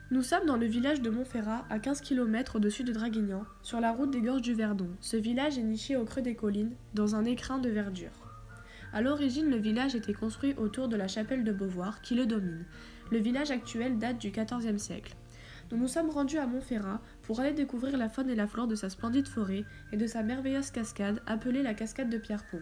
Nous sommes dans le village de Montferrat, à 15 km au-dessus de Draguignan, sur la route des gorges du Verdon. Ce village est niché au creux des collines, dans un écrin de verdure. À l'origine, le village était construit autour de la chapelle de Beauvoir, qui le domine. Le village actuel date du XIVe siècle. Nous nous sommes rendus à Montferrat pour aller découvrir la faune et la flore de sa splendide forêt et de sa merveilleuse cascade, appelée la cascade de Pierrepont.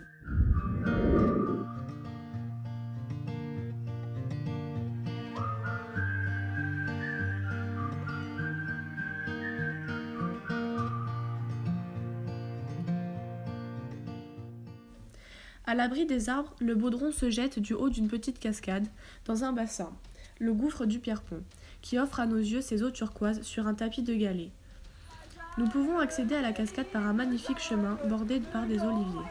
À l'abri des arbres, le Baudron se jette du haut d'une petite cascade, dans un bassin, le gouffre du Pierrepont, qui offre à nos yeux ses eaux turquoises sur un tapis de galets. Nous pouvons accéder à la cascade par un magnifique chemin bordé par des oliviers.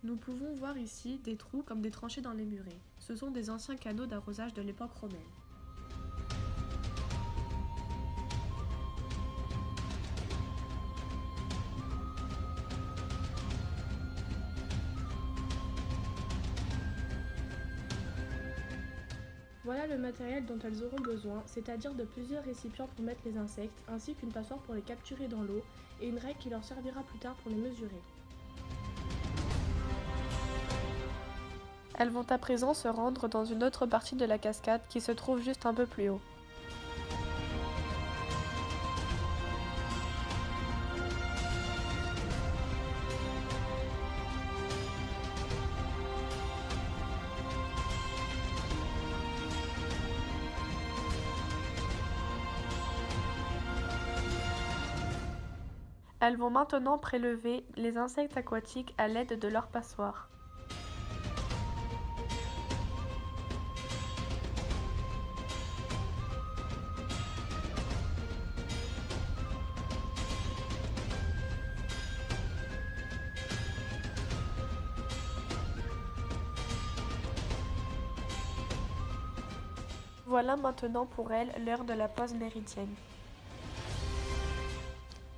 Nous pouvons voir ici des trous comme des tranchées dans les murets. Ce sont des anciens canaux d'arrosage de l'époque romaine. Voilà le matériel dont elles auront besoin, c'est-à-dire de plusieurs récipients pour mettre les insectes, ainsi qu'une passoire pour les capturer dans l'eau, et une règle qui leur servira plus tard pour les mesurer. Elles vont à présent se rendre dans une autre partie de la cascade qui se trouve juste un peu plus haut. Elles vont maintenant prélever les insectes aquatiques à l'aide de leur passoire. Voilà maintenant pour elles l'heure de la pause méridienne.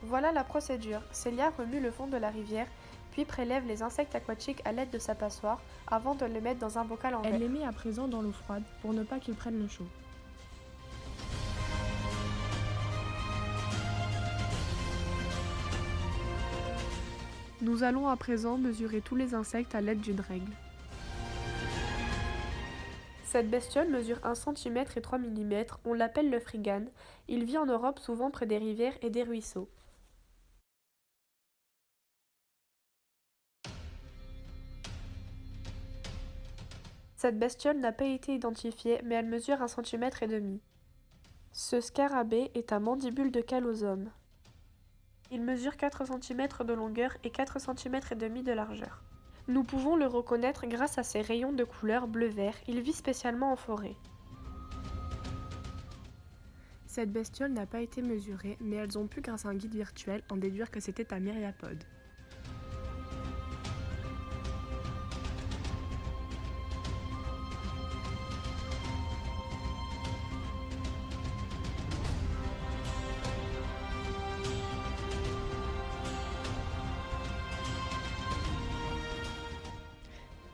Voilà la procédure. Célia remue le fond de la rivière, puis prélève les insectes aquatiques à l'aide de sa passoire avant de les mettre dans un bocal en verre. Elle les met à présent dans l'eau froide pour ne pas qu'ils prennent le chaud. Nous allons à présent mesurer tous les insectes à l'aide d'une règle. Cette bestiole mesure 1 cm et 3 mm, on l'appelle le frigane. Il vit en Europe souvent près des rivières et des ruisseaux. Cette bestiole n'a pas été identifiée, mais elle mesure 1,5 cm. Ce scarabée est un mandibule de calosome. Il mesure 4 cm de longueur et 4,5 cm de largeur. Nous pouvons le reconnaître grâce à ses rayons de couleur bleu-vert, il vit spécialement en forêt. Cette bestiole n'a pas été mesurée, mais elles ont pu, grâce à un guide virtuel, en déduire que c'était un myriapode.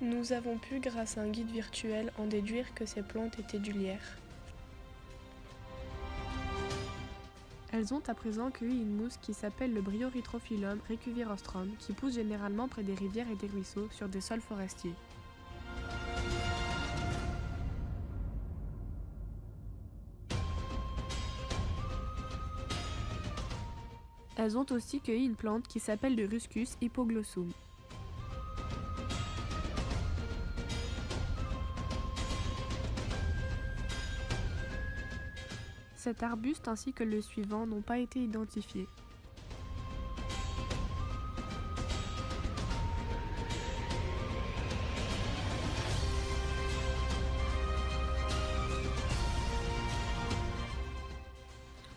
Nous avons pu, grâce à un guide virtuel, en déduire que ces plantes étaient du lierre. Elles ont à présent cueilli une mousse qui s'appelle le Bryophyllum recuvirostrum, qui pousse généralement près des rivières et des ruisseaux sur des sols forestiers. Elles ont aussi cueilli une plante qui s'appelle le Ruscus hypoglossum. Cet arbuste ainsi que le suivant n'ont pas été identifiés.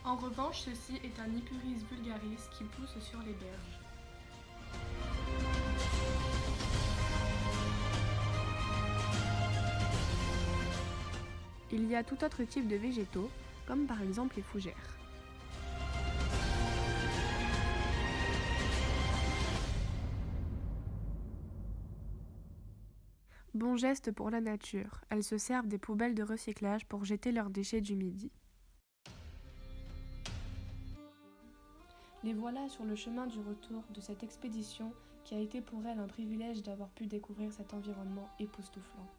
En revanche, ceci est un Ipuris vulgaris qui pousse sur les berges. Il y a tout autre type de végétaux, comme par exemple les fougères. Bon geste pour la nature, elles se servent des poubelles de recyclage pour jeter leurs déchets du midi. Les voilà sur le chemin du retour de cette expédition qui a été pour elles un privilège d'avoir pu découvrir cet environnement époustouflant.